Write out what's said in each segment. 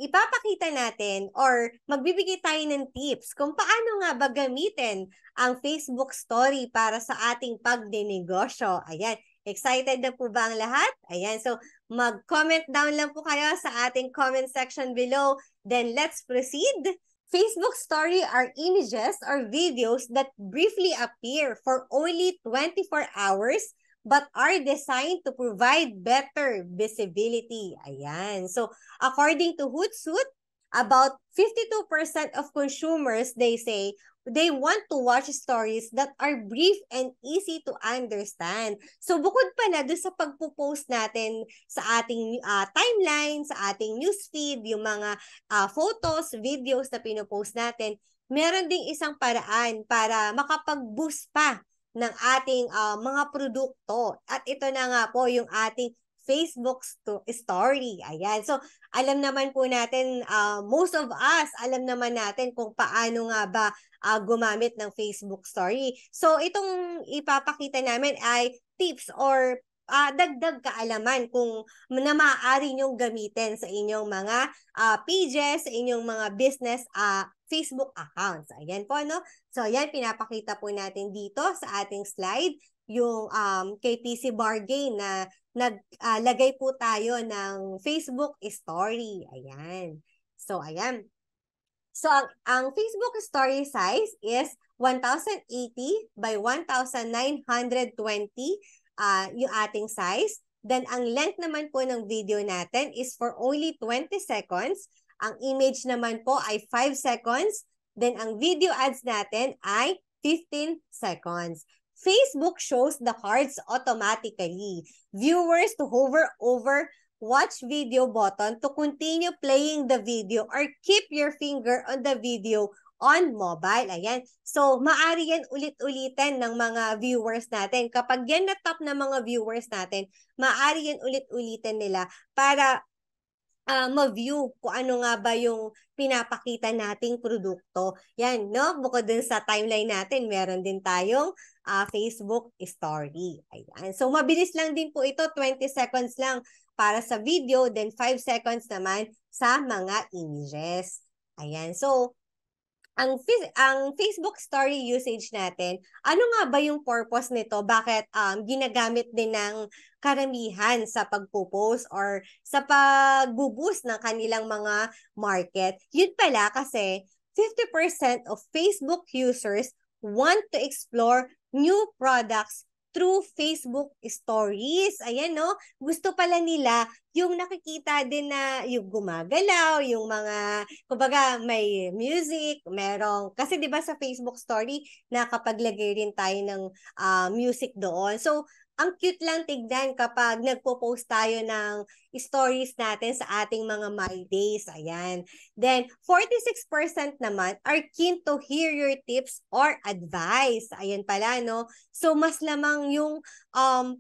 ipapakita natin or magbibigay tayo ng tips kung paano nga ba gamitin ang Facebook Story para sa ating pagdinegosyo. Ayan, excited na po ba ang lahat? Ayan, so mag-comment down lang po kayo sa ating comment section below. Then let's proceed. Facebook Story are images or videos that briefly appear for only 24 hours but are designed to provide better visibility. Ayan. So, according to Hootsuite, about 52% of consumers, they say, they want to watch stories that are brief and easy to understand. So, bukod pala doon sa pagpo-post natin sa ating timeline, sa ating newsfeed, yung mga photos, videos na pinopost natin, meron ding isang paraan para makapag-boost pa ng ating mga produkto. At ito na nga po yung ating Facebook story. Ayan. So, alam naman po natin, most of us, alam naman natin kung paano nga ba gumamit ng Facebook story. So, itong ipapakita namin ay tips or dagdag kaalaman kung na maaari nyong gamitin sa inyong mga pages, sa inyong mga business Facebook accounts. Ayan po, no? So, ayan, pinapakita po natin dito sa ating slide yung kay PC Bargain na naglagay po tayo ng Facebook story. Ayan. So, ayan. So, ang Facebook story size is 1080 by 1920 yung ating size. Then, ang length naman po ng video natin is for only 20 seconds. Ang image naman po ay 5 seconds. Then, ang video ads natin ay 15 seconds. Facebook shows the cards automatically. Viewers to hover over watch video button to continue playing the video or keep your finger on the video on mobile. Ayan. So, maaari yan ulit-ulitin ng mga viewers natin. Kapag yan na top na mga viewers natin, maaari yan ulit-ulitin nila para ma-view kung ano nga ba yung pinapakita nating produkto. Yan, no? Bukod dun sa timeline natin, meron din tayong Facebook story. Ayan. So, mabilis lang din po ito. 20 seconds lang para sa video, then 5 seconds naman sa mga images. Ayan. So, ang Facebook story usage natin, ano nga ba yung purpose nito? Bakit ginagamit din ng karamihan sa pagpo-post or sa pag-boost ng kanilang mga market? Yun pala kasi 50% of Facebook users want to explore new products through Facebook stories. Ayan, no? Gusto pala nila yung nakikita din na yung gumagalaw, yung mga, kumbaga, may music, merong, kasi di ba sa Facebook story, nakapaglagay rin tayo ng music doon. So, ang cute lang tignan kapag nagpo-post tayo ng stories natin sa ating mga My Days. Ayan. Then, 46% naman are keen to hear your tips or advice. Ayan pala, no? So, mas lamang yung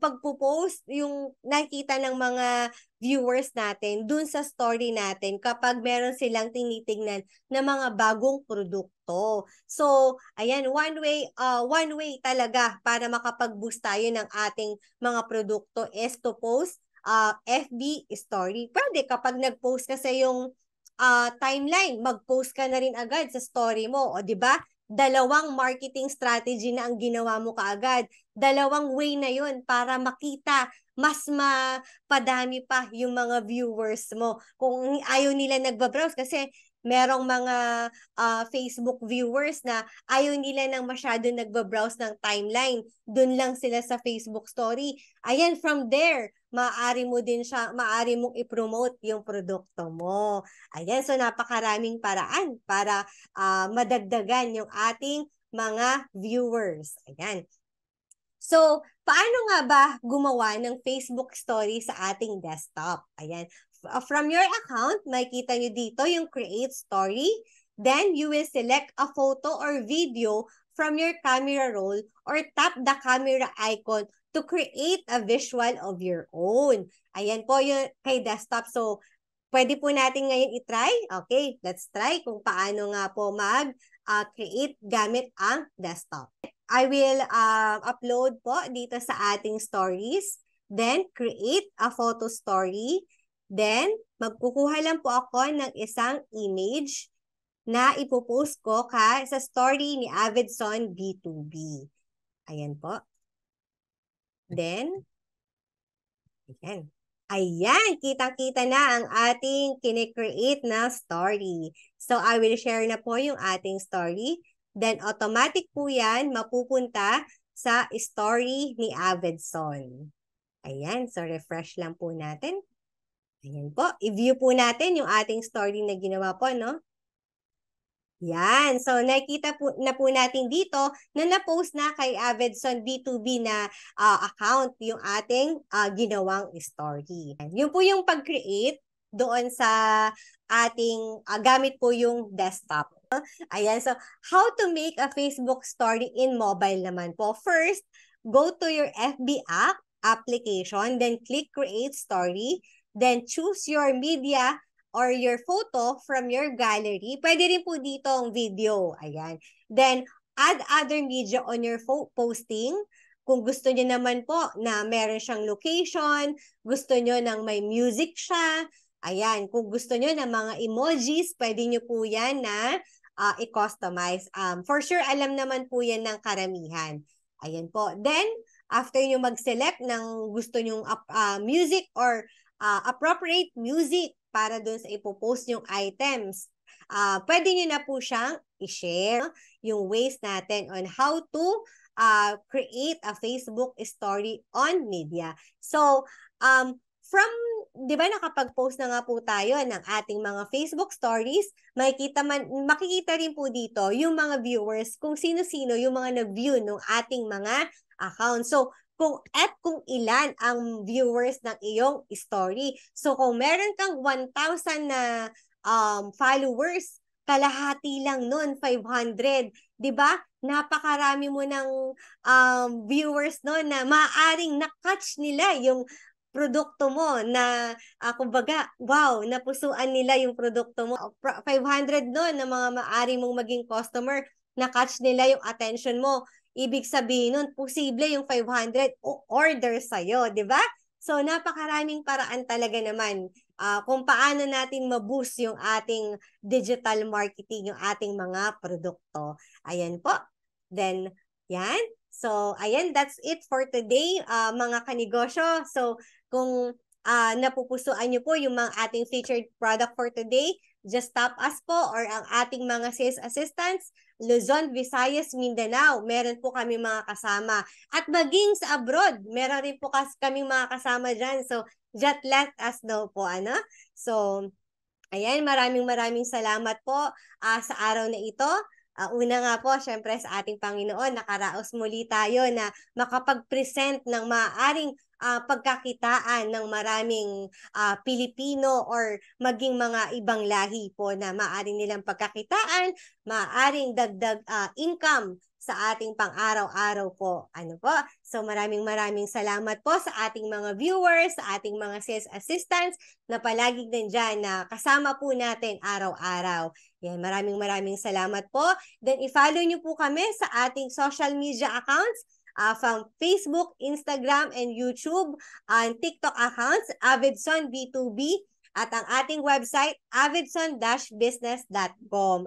pagpo-post, yung nakikita ng mga viewers natin dun sa story natin kapag meron silang tinitingnan na mga bagong produkto. So, ayan, one way talaga para makapag-boost tayo ng ating mga produkto is to post FB story. Pwede kapag nag-post kasi yung timeline, mag-post ka na rin agad sa story mo. O, di ba? Dalawang marketing strategy na ang ginawa mo kaagad. Dalawang way na yun para makita mas mapadami pa yung mga viewers mo. Kung ayaw nila nagbabrowse kasi merong mga Facebook viewers na ayaw nila nang masyado nagbabrowse ng timeline. Doon lang sila sa Facebook story. Ayan, from there, maaari mong i-promote yung produkto mo. Ayan, so napakaraming paraan para madagdagan yung ating mga viewers. Ayan. So, paano nga ba gumawa ng Facebook story sa ating desktop? Ayan. From your account, makikita nyo dito yung create story. Then, you will select a photo or video from your camera roll or tap the camera icon to create a visual of your own. Ayan po yung kay desktop. So, pwede po natin ngayon i-try. Okay, let's try kung paano nga po mag-create gamit ang desktop. I will upload po dito sa ating stories. Then, create a photo story. Then, magkukuha lang po ako ng isang image na ipopost ko sa story ni Avidson B2B. Ayan po. Then, ayan. Ayan, kitang-kita na ang ating kine-create na story. So, I will share na po yung ating story. Then, automatic po yan mapupunta sa story ni Avidson. Ayan, so refresh lang po natin. Ayan po, i-view po natin yung ating story na ginawa po, no? Yan. So, nakita po natin dito na na-post na kay Avidson B2B na account yung ating ginawang story. Yun po yung pag-create doon sa ating gamit po yung desktop. Ayan. So, how to make a Facebook story in mobile naman po. First, go to your FB app application, then click create story, then choose your media or your photo from your gallery. Pwede rin po dito ang video. Ayan. Then, add other media on your posting. Kung gusto niyo naman po na meron siyang location, gusto niyo ng may music siya, ayan. Kung gusto niyo ng mga emojis, pwede niyo po yan na i-customize. For sure, alam naman po yan ng karamihan. Ayan po. Then, after nyo mag-select ng gusto nyong music or appropriate music para dun sa ipopost yung items, pwede nyo na po siyang i-share yung ways natin on how to create a Facebook story on media. So, di ba nakapag-post na nga po tayo ng ating mga Facebook stories, makikita rin po dito yung mga viewers, kung sino-sino yung mga nag-view ng ating mga account. So, kung ilan ang viewers ng iyong story. So, kung meron kang 1,000 na followers, kalahati lang nun, 500. Diba? Napakarami mo ng viewers nun na maaaring na-catch nila yung produkto mo na, kumbaga, wow, napusuan nila yung produkto mo. 500 nun na mga maaaring mong maging customer, na-catch nila yung attention mo. Ibig sabihin nun, posible yung 500 order sa'yo, di ba? So, napakaraming paraan talaga naman kung paano natin ma-boost yung ating digital marketing, yung ating mga produkto. Ayan po. Then, yan. So, ayan, that's it for today, mga kanegosyo. So, kung napupusuan nyo po yung mga ating featured product for today, just tap us po or ang ating mga sales assistants, Luzon, Visayas, Mindanao, meron po kami mga kasama. At maging sa abroad, meron rin po kami mga kasama dyan. So, just let us know po, ano? So, ayan, maraming salamat po sa araw na ito. Una nga po, syempre sa ating Panginoon, nakaraos muli tayo na makapag-present ng maaaring pagkakitaan ng maraming Pilipino or maging mga ibang lahi po na maaaring nilang pagkakitaan, maaaring dagdag income sa ating pang-araw-araw po. Ano po? So maraming salamat po sa ating mga viewers, sa ating mga sales assistants na palaging nandyan na kasama po natin araw-araw. Yan, maraming salamat po. Then i-follow nyo po kami sa ating social media accounts from Facebook, Instagram, and YouTube, and TikTok accounts, Avidson B2B, at ang ating website, avidson-business.com.